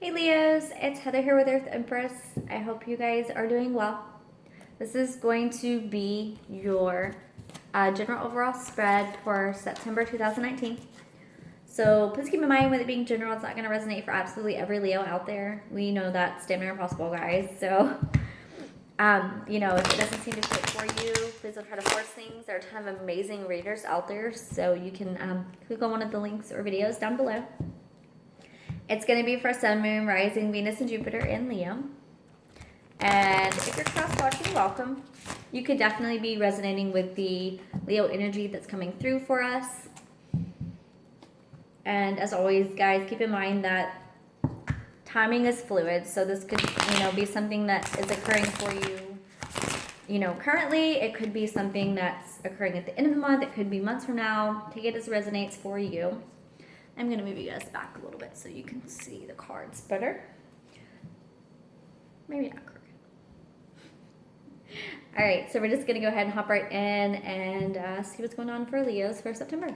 Hey Leos, it's Heather here with Earth Empress. I hope you guys are doing well. This is going to be your general overall spread for September 2019. So please keep in mind with it being general, it's not going to resonate for absolutely every Leo out there. We know that's damn near impossible, guys. So, if it doesn't seem to fit for you, please don't try to force things. There are a ton of amazing readers out there, so you can click on one of the links or videos down below. It's going to be for Sun, Moon, Rising, Venus, and Jupiter in Leo. And if you're cross-watching, welcome. You could definitely be resonating with the Leo energy that's coming through for us. And as always, guys, keep in mind that timing is fluid. So this could, be something that is occurring for you, currently. It could be something that's occurring at the end of the month. It could be months from now. Take it as it resonates for you. I'm going to move you guys back a little bit so you can see the cards better. Maybe not crooked. All right, so we're just going to go ahead and hop right in and see what's going on for Leos for September.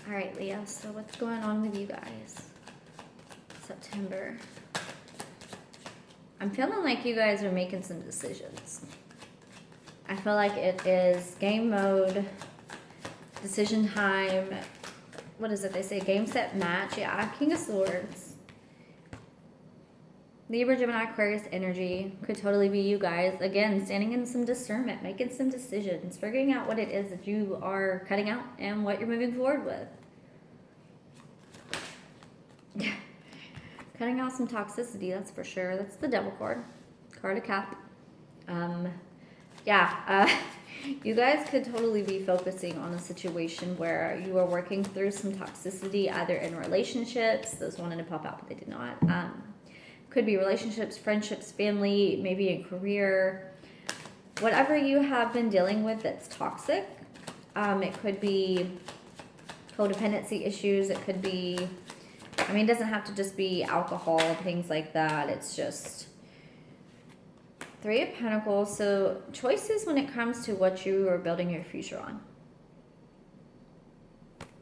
All right, Leo, so what's going on with you guys? September. I'm feeling like you guys are making some decisions. I feel like it is game mode, decision time. What is it? They say game, set, match. Yeah, King of Swords. Libra, Gemini, Aquarius energy. Could totally be you guys. Again, standing in some discernment, making some decisions, figuring out what it is that you are cutting out and what you're moving forward with. Yeah. Cutting out some toxicity, that's for sure. That's the Devil card. Card of Cap. You guys could totally be focusing on a situation where you are working through some toxicity, either in relationships. Those wanted to pop out, but they did not. Could be relationships, friendships, family, maybe a career. Whatever you have been dealing with that's toxic. It could be codependency issues. It could be, it doesn't have to just be alcohol, things like that. It's just Three of Pentacles. So choices when it comes to what you are building your future on.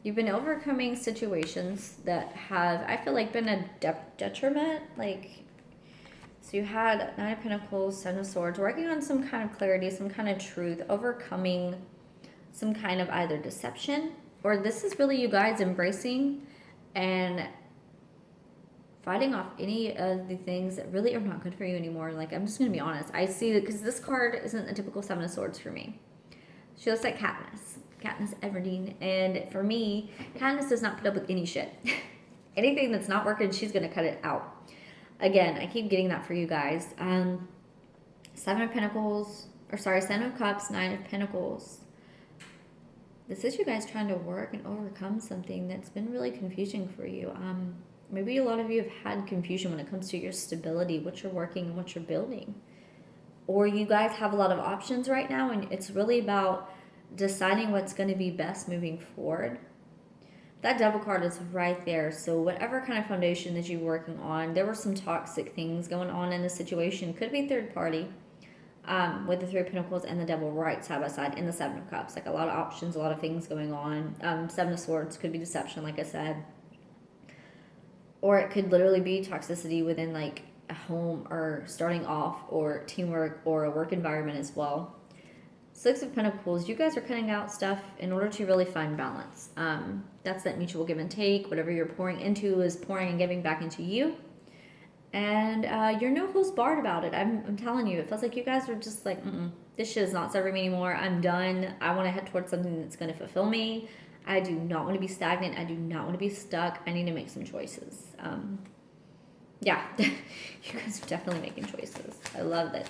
You've been overcoming situations that have, I feel like, been a detriment. So you had Nine of Pentacles, Seven of Swords, working on some kind of clarity, some kind of truth, overcoming some kind of either deception, or this is really you guys embracing and fighting off any of the things that really are not good for you anymore. I'm just going to be honest. I see that because this card isn't a typical Seven of Swords for me. She looks like Katniss Everdeen. And for me, Katniss does not put up with any shit. Anything that's not working, she's going to cut it out. Again, I keep getting that for you guys. Seven of Cups, Nine of Pentacles. This is you guys trying to work and overcome something that's been really confusing for you. Maybe a lot of you have had confusion when it comes to your stability, what you're working and what you're building. Or you guys have a lot of options right now, and it's really about deciding what's going to be best moving forward. That Devil card is right there. So whatever kind of foundation that you're working on, there were some toxic things going on in the situation. Could be third party with the Three of Pentacles and the Devil right side by side in the Seven of Cups. A lot of options, a lot of things going on. Seven of Swords could be deception, like I said. Or it could literally be toxicity within a home or starting off, or teamwork or a work environment as well. Six of Pentacles, you guys are cutting out stuff in order to really find balance. That's that mutual give and take. Whatever you're pouring into is pouring and giving back into you. And you're no holds barred about it. I'm telling you, it feels like you guys are just this shit is not serving me anymore. I'm done. I want to head towards something that's going to fulfill me. I do not want to be stagnant. I do not want to be stuck. I need to make some choices. You guys are definitely making choices. I love that.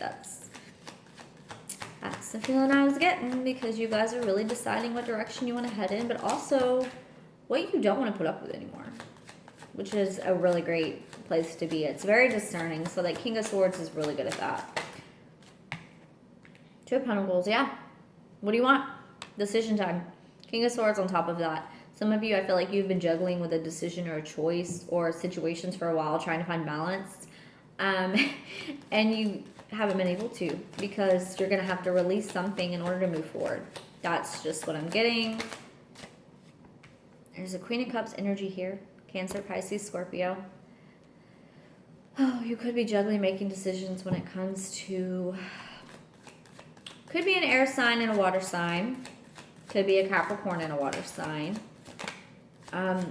That's the feeling I was getting, because you guys are really deciding what direction you want to head in, but also what you don't want to put up with anymore, which is a really great place to be. It's very discerning. So King of Swords is really good at that. Two of Pentacles, yeah. What do you want? Decision time. King of Swords on top of that. Some of you, I feel like you've been juggling with a decision or a choice or situations for a while, trying to find balance. And you haven't been able to, because you're going to have to release something in order to move forward. That's just what I'm getting. There's a Queen of Cups energy here. Cancer, Pisces, Scorpio. Oh, you could be juggling making decisions when it comes to, could be an air sign and a water sign. Could be a Capricorn and a water sign. I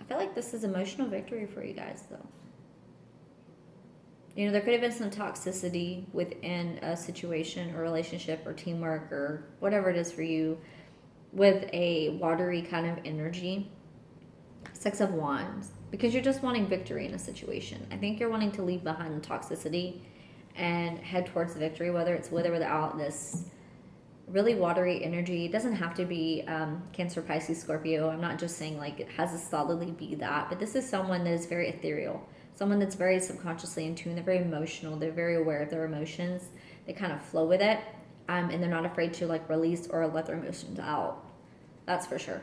feel like this is emotional victory for you guys, though. You know, there could have been some toxicity within a situation or relationship or teamwork or whatever it is for you with a watery kind of energy. Six of Wands. Because you're just wanting victory in a situation. I think you're wanting to leave behind the toxicity and head towards victory, whether it's with or without this really watery energy. It doesn't have to be Cancer, Pisces, Scorpio. I'm not just saying like it has to solidly be that, but this is someone that is very ethereal, someone that's very subconsciously in tune. They're very emotional. They're very aware of their emotions. They kind of flow with it, and they're not afraid to like release or let their emotions out. That's for sure.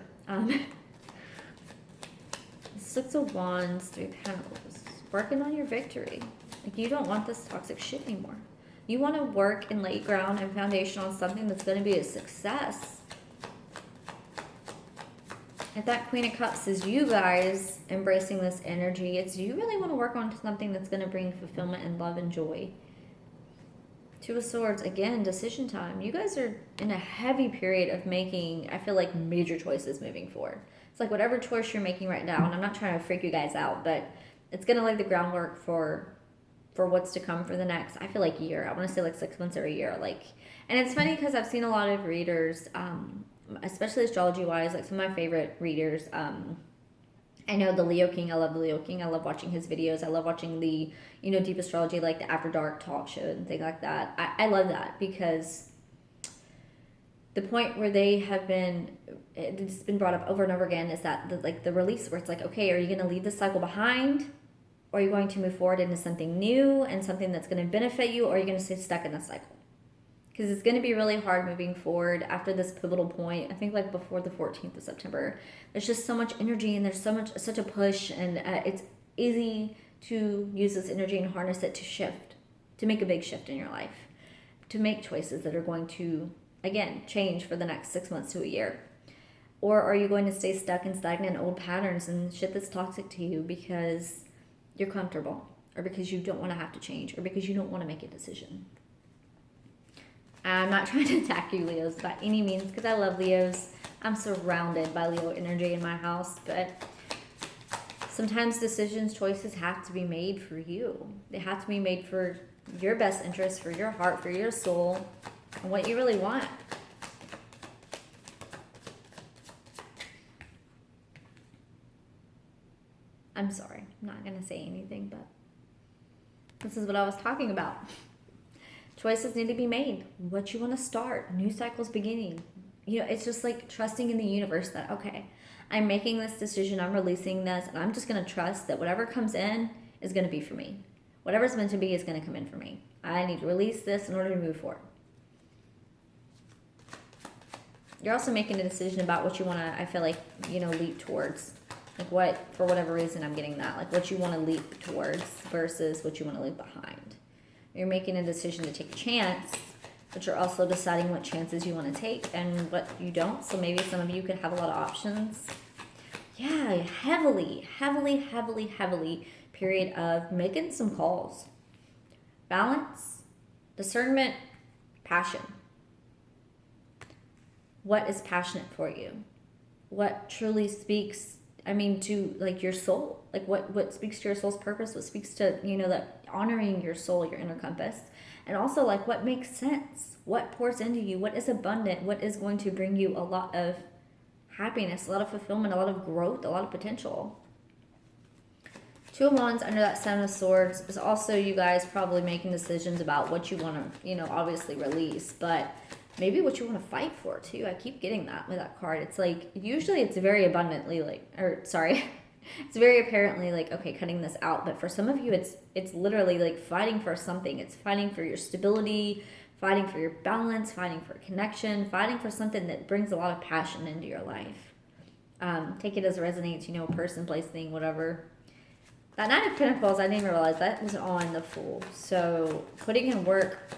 Six of Wands, Three of Pentacles, working on your victory. Like you don't want this toxic shit anymore. You want to work and lay ground and foundation on something that's going to be a success. If that Queen of Cups is you guys embracing this energy, it's you really want to work on something that's going to bring fulfillment and love and joy. Two of Swords, again, decision time. You guys are in a heavy period of making, I feel like, major choices moving forward. It's like whatever choice you're making right now, and I'm not trying to freak you guys out, but it's going to lay the groundwork for what's to come for the next, I feel like, year. I want to say like 6 months or a year. Like, and it's funny because I've seen a lot of readers, especially astrology wise, like some of my favorite readers. I know the Leo King. I love the Leo King. I love watching his videos. I love watching the, you know, deep astrology, like the After Dark talk show and things like that. I love that because the point where they have been, it's been brought up over and over again, is that the release where it's like, okay, are you going to leave this cycle behind? Or are you going to move forward into something new and something that's going to benefit you? Or are you going to stay stuck in the cycle? Because it's going to be really hard moving forward after this pivotal point. I think like before the 14th of September, there's just so much energy and there's such a push, and it's easy to use this energy and harness it to shift, to make a big shift in your life, to make choices that are going to, again, change for the next 6 months to a year. Or are you going to stay stuck in stagnant old patterns and shit that's toxic to you because you're comfortable, or because you don't want to have to change, or because you don't want to make a decision? I'm not trying to attack you, Leos, by any means, because I love Leos. I'm surrounded by Leo energy in my house, but sometimes decisions, choices have to be made for you. They have to be made for your best interest, for your heart, for your soul, and what you really want. I'm sorry, I'm not going to say anything, but this is what I was talking about. Choices need to be made. What you want to start, new cycles beginning. You know, it's just like trusting in the universe that, okay, I'm making this decision, I'm releasing this, and I'm just going to trust that whatever comes in is going to be for me. Whatever's meant to be is going to come in for me. I need to release this in order to move forward. You're also making a decision about what you want to, I feel like, you know, leap towards. Like what, for whatever reason, I'm getting that. Like what you want to leap towards versus what you want to leave behind. You're making a decision to take a chance, but you're also deciding what chances you want to take and what you don't. So maybe some of you could have a lot of options. Yeah, heavily period of making some calls. Balance, discernment, passion. What is passionate for you? What truly speaks, I mean, to like your soul? Like what speaks to your soul's purpose? What speaks to, you know, that honoring your soul, your inner compass? And also like what makes sense? What pours into you? What is abundant? What is going to bring you a lot of happiness, a lot of fulfillment, a lot of growth, a lot of potential? Two of Wands under that Seven of Swords is also you guys probably making decisions about what you want to, you know, obviously release, but maybe what you want to fight for too. I keep getting that with that card. It's like, usually it's very abundantly like, or sorry, it's very apparently like, okay, cutting this out. But for some of you, it's literally like fighting for something. It's fighting for your stability, fighting for your balance, fighting for connection, fighting for something that brings a lot of passion into your life. Take it as it resonates, you know, person, place, thing, whatever. That Nine of Pentacles, I didn't even realize that was on the Fool. So putting in work,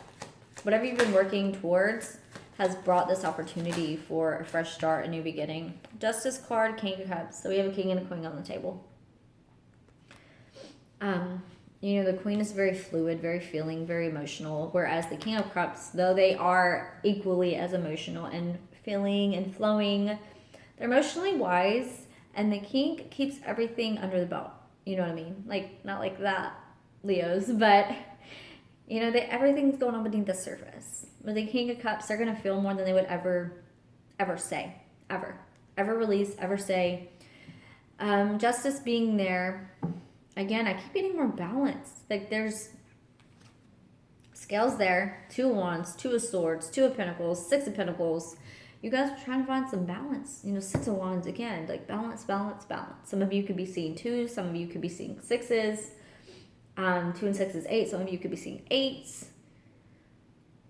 whatever you've been working towards has brought this opportunity for a fresh start, a new beginning. Justice card, King of Cups. So we have a king and a queen on the table. You know, the Queen is very fluid, very feeling, very emotional, whereas the King of Cups, though they are equally as emotional and feeling and flowing, they're emotionally wise, and the King keeps everything under the belt. You know what I mean? Like, not like that, Leos, but, you know, everything's going on beneath the surface. With the King of Cups, they're going to feel more than they would ever say. Ever release, ever say. Justice being there. Again, I keep getting more balance. Like, there's scales there. 2 of Wands, 2 of Swords, 2 of Pentacles, 6 of Pentacles. You guys are trying to find some balance. You know, 6 of Wands, again, like balance, balance, balance. Some of you could be seeing 2s. Some of you could be seeing 6s. 2 and 6 is 8. Some of you could be seeing 8s.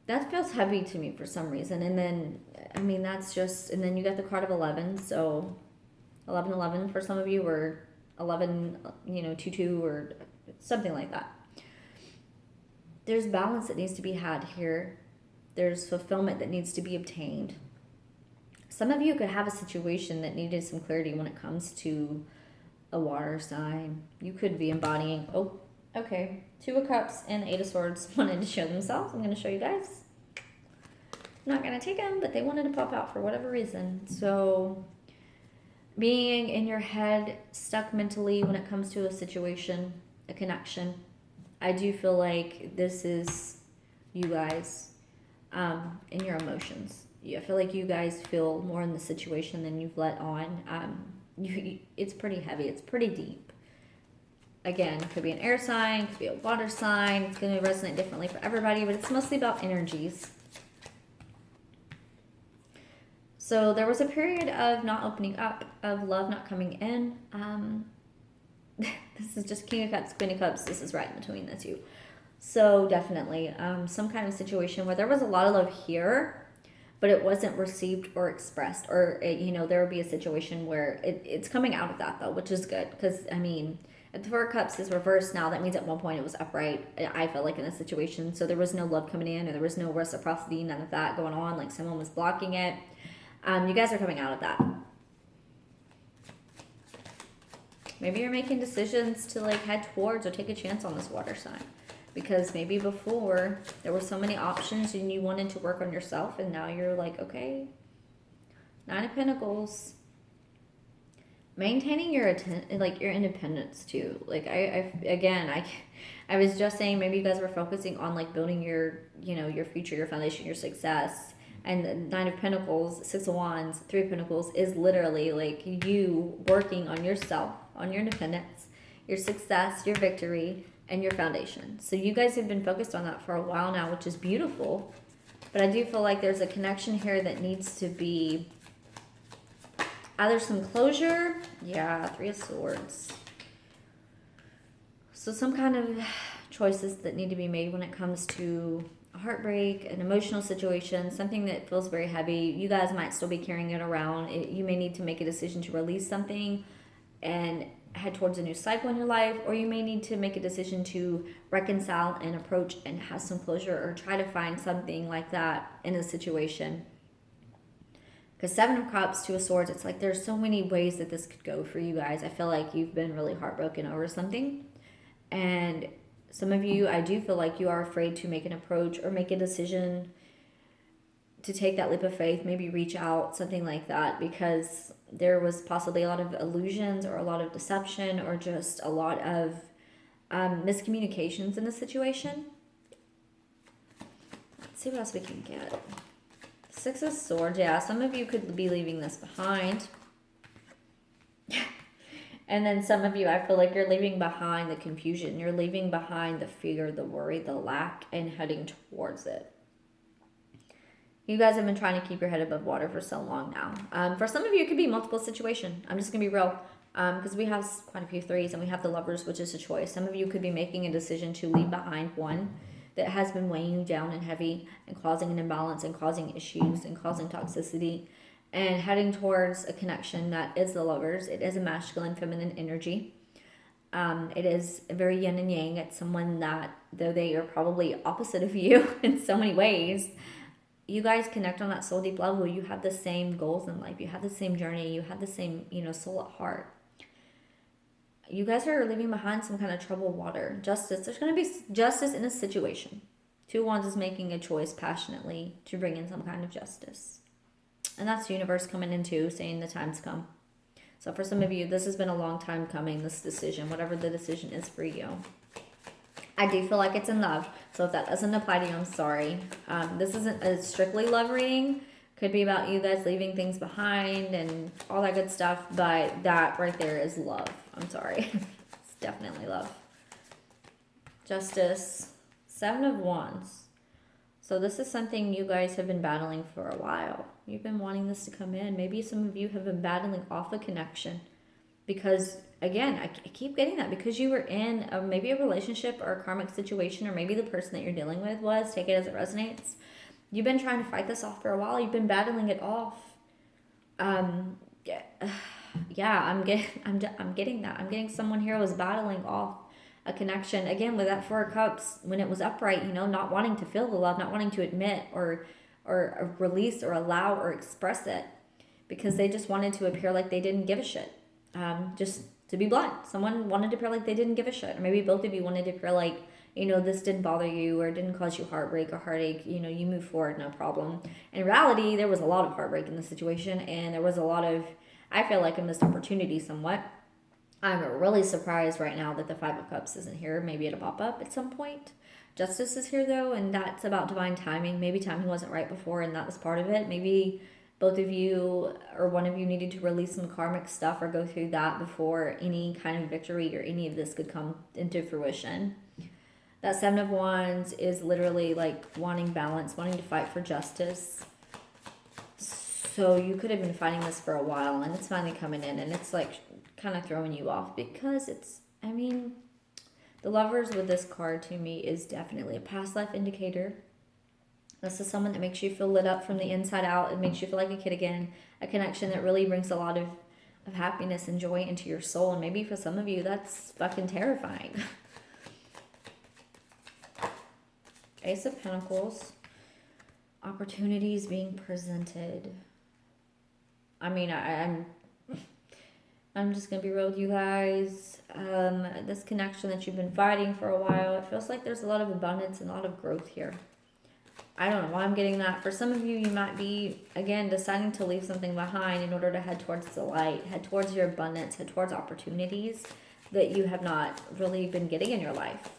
That feels heavy to me for some reason. And then, I mean, that's just, and then you got the card of 11. So 11 for some of you, or 11, you know, 2 or something like that. There's balance that needs to be had here. There's fulfillment that needs to be obtained. Some of you could have a situation that needed some clarity when it comes to a water sign. You could be embodying, oh, okay, 2 of Cups and 8 of Swords wanted to show themselves. I'm going to show you guys. I'm not going to take them, but they wanted to pop out for whatever reason. So being in your head, stuck mentally when it comes to a situation, a connection, I do feel like this is you guys in your emotions. I feel like you guys feel more in the situation than you've let on. It's pretty heavy. It's pretty deep. Again, it could be an air sign, could be a water sign. It's going to resonate differently for everybody, but it's mostly about energies. So there was a period of not opening up, of love not coming in. This is just King of Cups, Queen of Cups. This is right in between the two. So definitely some kind of situation where there was a lot of love here, but it wasn't received or expressed. Or, you know, there would be a situation where it's coming out of that, though, which is good. Because, I mean, if the 4 of Cups is reversed now, that means at one point it was upright, I felt like, in this situation. So there was no love coming in, or there was no reciprocity, none of that going on. Like, someone was blocking it. You guys are coming out of that. Maybe you're making decisions to, like, head towards or take a chance on this water sign. Because maybe before there were so many options and you wanted to work on yourself, and now you're like, okay, 9 of Pentacles. Maintaining your your independence too. Like I was just saying, maybe you guys were focusing on like building your, you know, your future, your foundation, your success. And the 9 of Pentacles, 6 of Wands, 3 of Pentacles is literally like you working on yourself, on your independence, your success, your victory, and your foundation. So you guys have been focused on that for a while now, which is beautiful. But I do feel like there's a connection here that needs to be either some closure. Yeah, 3 of Swords. So some kind of choices that need to be made when it comes to a heartbreak, an emotional situation, something that feels very heavy. You guys might still be carrying it around. You may need to make a decision to release something and head towards a new cycle in your life, or you may need to make a decision to reconcile and approach and have some closure, or try to find something like that in a situation. Because 7 of Cups, 2 of Swords, it's like there's so many ways that this could go for you guys. I feel like you've been really heartbroken over something. And some of you, I do feel like you are afraid to make an approach or make a decision to take that leap of faith, maybe reach out, something like that, because there was possibly a lot of illusions or a lot of deception or just a lot of miscommunications in the situation. Let's see what else we can get. 6 of Swords, yeah, some of you could be leaving this behind. And then some of you, I feel like you're leaving behind the confusion. You're leaving behind the fear, the worry, the lack, and heading towards it. You guys have been trying to keep your head above water for so long now. For some of you, it could be multiple situations. I'm just going to be real. Because we have quite a few 3s, and we have the Lovers, which is a choice. Some of you could be making a decision to leave behind one that has been weighing you down and heavy and causing an imbalance and causing issues and causing toxicity, and heading towards a connection that is the Lovers. It is a masculine, feminine energy. It is very yin and yang. It's someone that, though they are probably opposite of you in so many ways, you guys connect on that soul deep level. You have the same goals in life. You have the same journey. You have the same, soul at heart. you guys are leaving behind some kind of troubled water. Justice. There's going to be justice in a situation. Two Wands is making a choice passionately to bring in some kind of justice. And that's the universe coming in too, saying the time's come. So for some of you, this has been a long time coming, this decision, whatever the decision is for you. I do feel like it's in love. So if that doesn't apply to you, I'm sorry. This isn't a strictly love reading. Could be about you guys leaving things behind and all that good stuff. But that right there is love. I'm sorry. It's definitely love. Justice. 7 of Wands. So this is something you guys have been battling for a while. You've been wanting this to come in. Maybe some of you have been battling off a connection. Because, again, I keep getting that. Because you were in maybe a relationship or a karmic situation, or maybe the person that you're dealing with was. Take it as it resonates. You've been trying to fight this off for a while. You've been battling it off. Yeah, I'm getting that. I'm getting someone here was battling off a connection. Again, with that 4 of Cups, when it was upright, you know, not wanting to feel the love, not wanting to admit or release or allow or express it, because they just wanted to appear like they didn't give a shit. Just to be blunt, someone wanted to appear like they didn't give a shit, or maybe both of you wanted to appear like, you know, this didn't bother you or didn't cause you heartbreak or heartache. You know, you move forward, no problem. In reality, there was a lot of heartbreak in the situation, and there was a lot of, I feel like, a missed opportunity somewhat. I'm really surprised right now that the 5 of Cups isn't here. Maybe it'll pop up at some point. Justice is here though, and that's about divine timing. Maybe timing wasn't right before, and that was part of it. Maybe both of you or one of you needed to release some karmic stuff or go through that before any kind of victory or any of this could come into fruition. That 7 of Wands is literally like wanting balance, wanting to fight for justice. So you could have been fighting this for a while, and it's finally coming in, and it's like kind of throwing you off because it's, I mean, the Lovers with this card to me is definitely a past life indicator. This is someone that makes you feel lit up from the inside out. It makes you feel like a kid again. A connection that really brings a lot of happiness and joy into your soul. And maybe for some of you, that's fucking terrifying. Ace of Pentacles. Opportunities being presented. I mean, I'm just going to be real with you guys. This connection that you've been fighting for a while, it feels like there's a lot of abundance and a lot of growth here. I don't know why I'm getting that. For some of you, you might be, again, deciding to leave something behind in order to head towards the light, head towards your abundance, head towards opportunities that you have not really been getting in your life.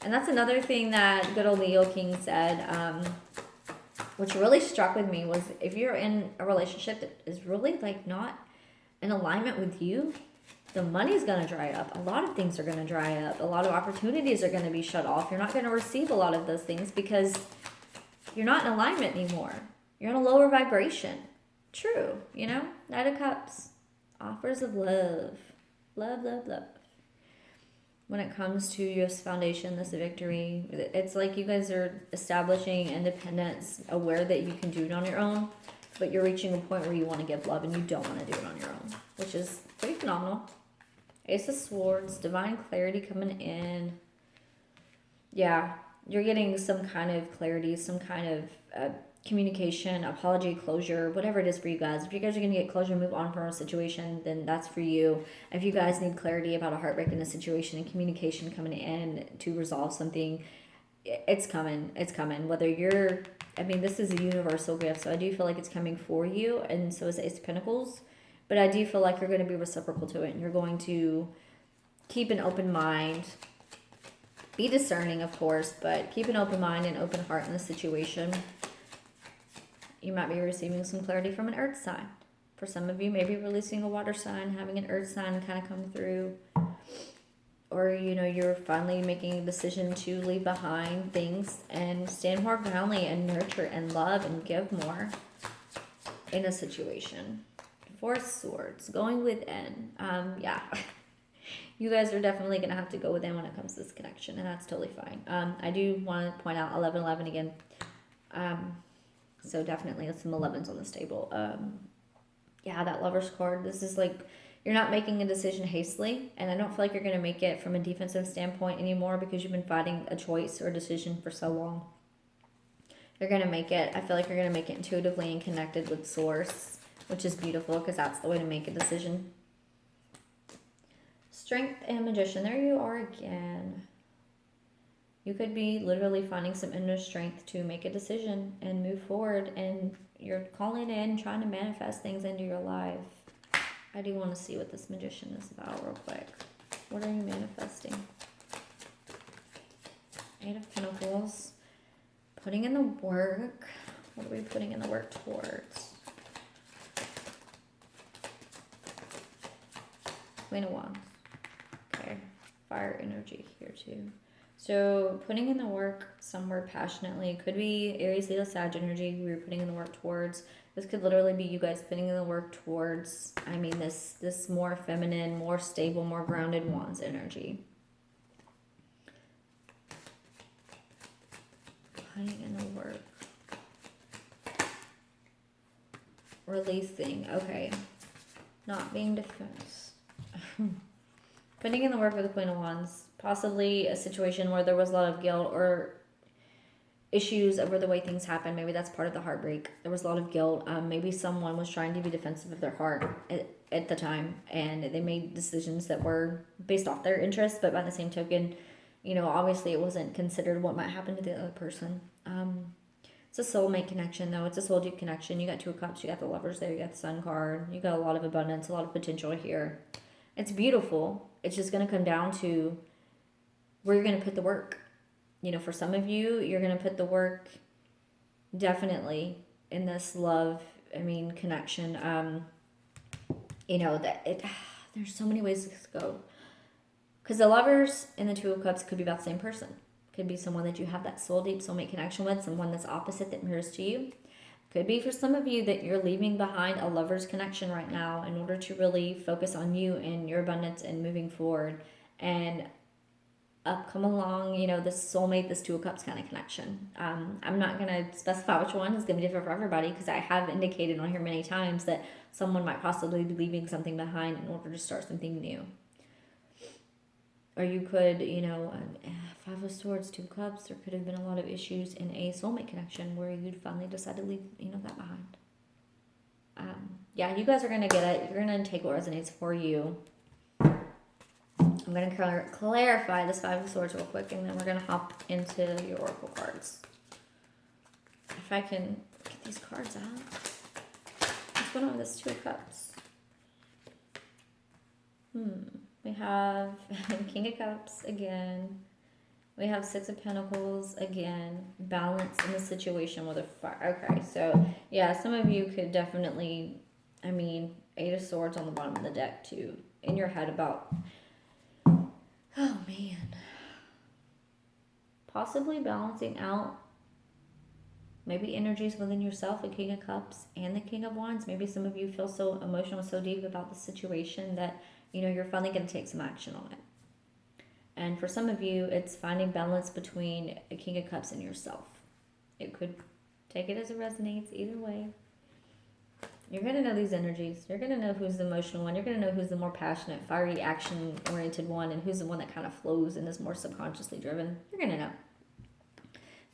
And that's another thing that good old Leo King said, which really struck with me, was if you're in a relationship that is really like not in alignment with you, the money's going to dry up. A lot of things are going to dry up. A lot of opportunities are going to be shut off. You're not going to receive a lot of those things because you're not in alignment anymore. You're in a lower vibration. True, you know? Knight of Cups. Offers of love. Love, love, love. When it comes to your foundation, this victory, it's like you guys are establishing independence, aware that you can do it on your own, but you're reaching a point where you want to give love and you don't want to do it on your own, which is pretty phenomenal. Ace of Swords, divine clarity coming in. Yeah, you're getting some kind of clarity, some kind of communication, apology, closure, whatever it is for you guys. If you guys are going to get closure, move on from a situation, then that's for you. If you guys need clarity about a heartbreak in a situation and communication coming in to resolve something, it's coming. It's coming. Whether you're, I mean, this is a universal gift, so I do feel like it's coming for you, and so is Ace of Pentacles. But I do feel like you're going to be reciprocal to it, and you're going to keep an open mind. Be discerning, of course, but keep an open mind and open heart in the situation. You might be receiving some clarity from an earth sign. For some of you, maybe releasing a water sign, having an earth sign kind of come through. Or, you know, you're finally making a decision to leave behind things and stand more groundly and nurture and love and give more in a situation. 4 of Swords, going within. Yeah. You guys are definitely going to have to go within when it comes to this connection, and that's totally fine. I do want to point out 11-11 again. So definitely some 11s on this table. Yeah, that Lover's card. This is like, you're not making a decision hastily, and I don't feel like you're going to make it from a defensive standpoint anymore because you've been fighting a choice or a decision for so long. You're going to make it, I feel like you're going to make it intuitively and connected with Source, which is beautiful because that's the way to make a decision. Strength and Magician. There you are again. You could be literally finding some inner strength to make a decision and move forward. And you're calling in, trying to manifest things into your life. I do want to see what this Magician is about real quick. What are you manifesting? Eight of Pentacles. Putting in the work. What are we putting in the work towards? Queen of Wands. Okay. Fire energy here too. So putting in the work somewhere passionately. Could be Aries, Leo, Sag energy we were putting in the work towards. This could literally be you guys putting in the work towards, I mean, this more feminine, more stable, more grounded Wands energy. Putting in the work. Releasing. Okay. Not being defense. Putting in the work with the Queen of Wands. Possibly a situation where there was a lot of guilt or issues over the way things happened. Maybe that's part of the heartbreak. There was a lot of guilt. Maybe someone was trying to be defensive of their heart at the time, and they made decisions that were based off their interests, but by the same token, you know, obviously it wasn't considered what might happen to the other person. It's a soulmate connection, though. It's a soul deep connection. You got Two of Cups, you got the Lovers there, you got the Sun card. You got a lot of abundance, a lot of potential here. It's beautiful. It's just going to come down to where you're going to put the work. You know, for some of you, you're going to put the work definitely in this love, I mean, connection. You know, there's so many ways this could go. Because the Lovers and the Two of Cups could be about the same person. Could be someone that you have that soul deep soulmate connection with, someone that's opposite that mirrors to you. Could be for some of you that you're leaving behind a lover's connection right now in order to really focus on you and your abundance and moving forward. And up come along, you know, this soulmate, this Two of Cups kind of connection. I'm not going to specify which one. It's going to be different for everybody because I have indicated on here many times that someone might possibly be leaving something behind in order to start something new. Or you could, you know, Five of Swords, Two of Cups, there could have been a lot of issues in a soulmate connection where you'd finally decide to leave, you know, that behind. Yeah, you guys are going to get it. You're going to take what resonates for you. I'm going to clarify this Five of Swords real quick, and then we're going to hop into your Oracle cards. If I can get these cards out. What's going on with this Two of Cups? We have King of Cups again. We have Six of Pentacles again. Balance in the situation with a fire. Okay, so yeah, some of you could definitely, I mean, Eight of Swords on the bottom of the deck too. In your head about, oh man. Possibly balancing out maybe energies within yourself, a King of Cups and the King of Wands. Maybe some of you feel so emotional, so deep about the situation that, you know, you're finally going to take some action on it. And for some of you, it's finding balance between a King of Cups and yourself. It could take it as it resonates either way. You're going to know these energies. You're going to know who's the emotional one. You're going to know who's the more passionate, fiery, action-oriented one, and who's the one that kind of flows and is more subconsciously driven. You're going to know.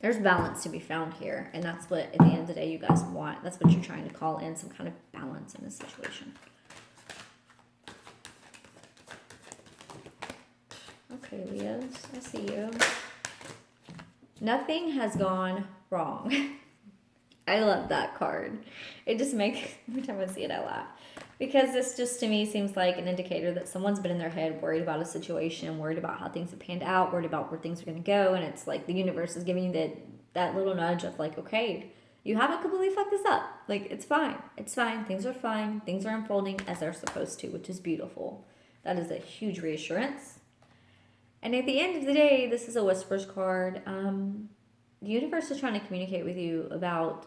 There's balance to be found here, and that's what, at the end of the day, you guys want. That's what you're trying to call in, some kind of balance in this situation. Okay, Leos, I see you. Nothing has gone wrong. I love that card. It just makes, every time I see it, I laugh. Because this just, to me, seems like an indicator that someone's been in their head, worried about a situation, worried about how things have panned out, worried about where things are going to go, and it's like the universe is giving you that little nudge of like, okay, you haven't completely fucked this up. Like, it's fine. It's fine. Things are fine. Things are unfolding as they're supposed to, which is beautiful. That is a huge reassurance. And at the end of the day, this is a Whispers card. The universe is trying to communicate with you about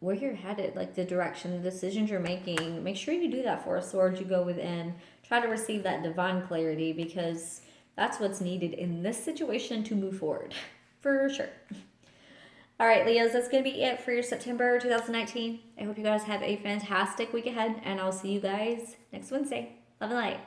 where you're headed, like the direction, the decisions you're making. Make sure you do that for a sword you go within. Try to receive that divine clarity because that's what's needed in this situation to move forward. For sure. All right, Leos, that's going to be it for your September 2019. I hope you guys have a fantastic week ahead, and I'll see you guys next Wednesday. Love and light.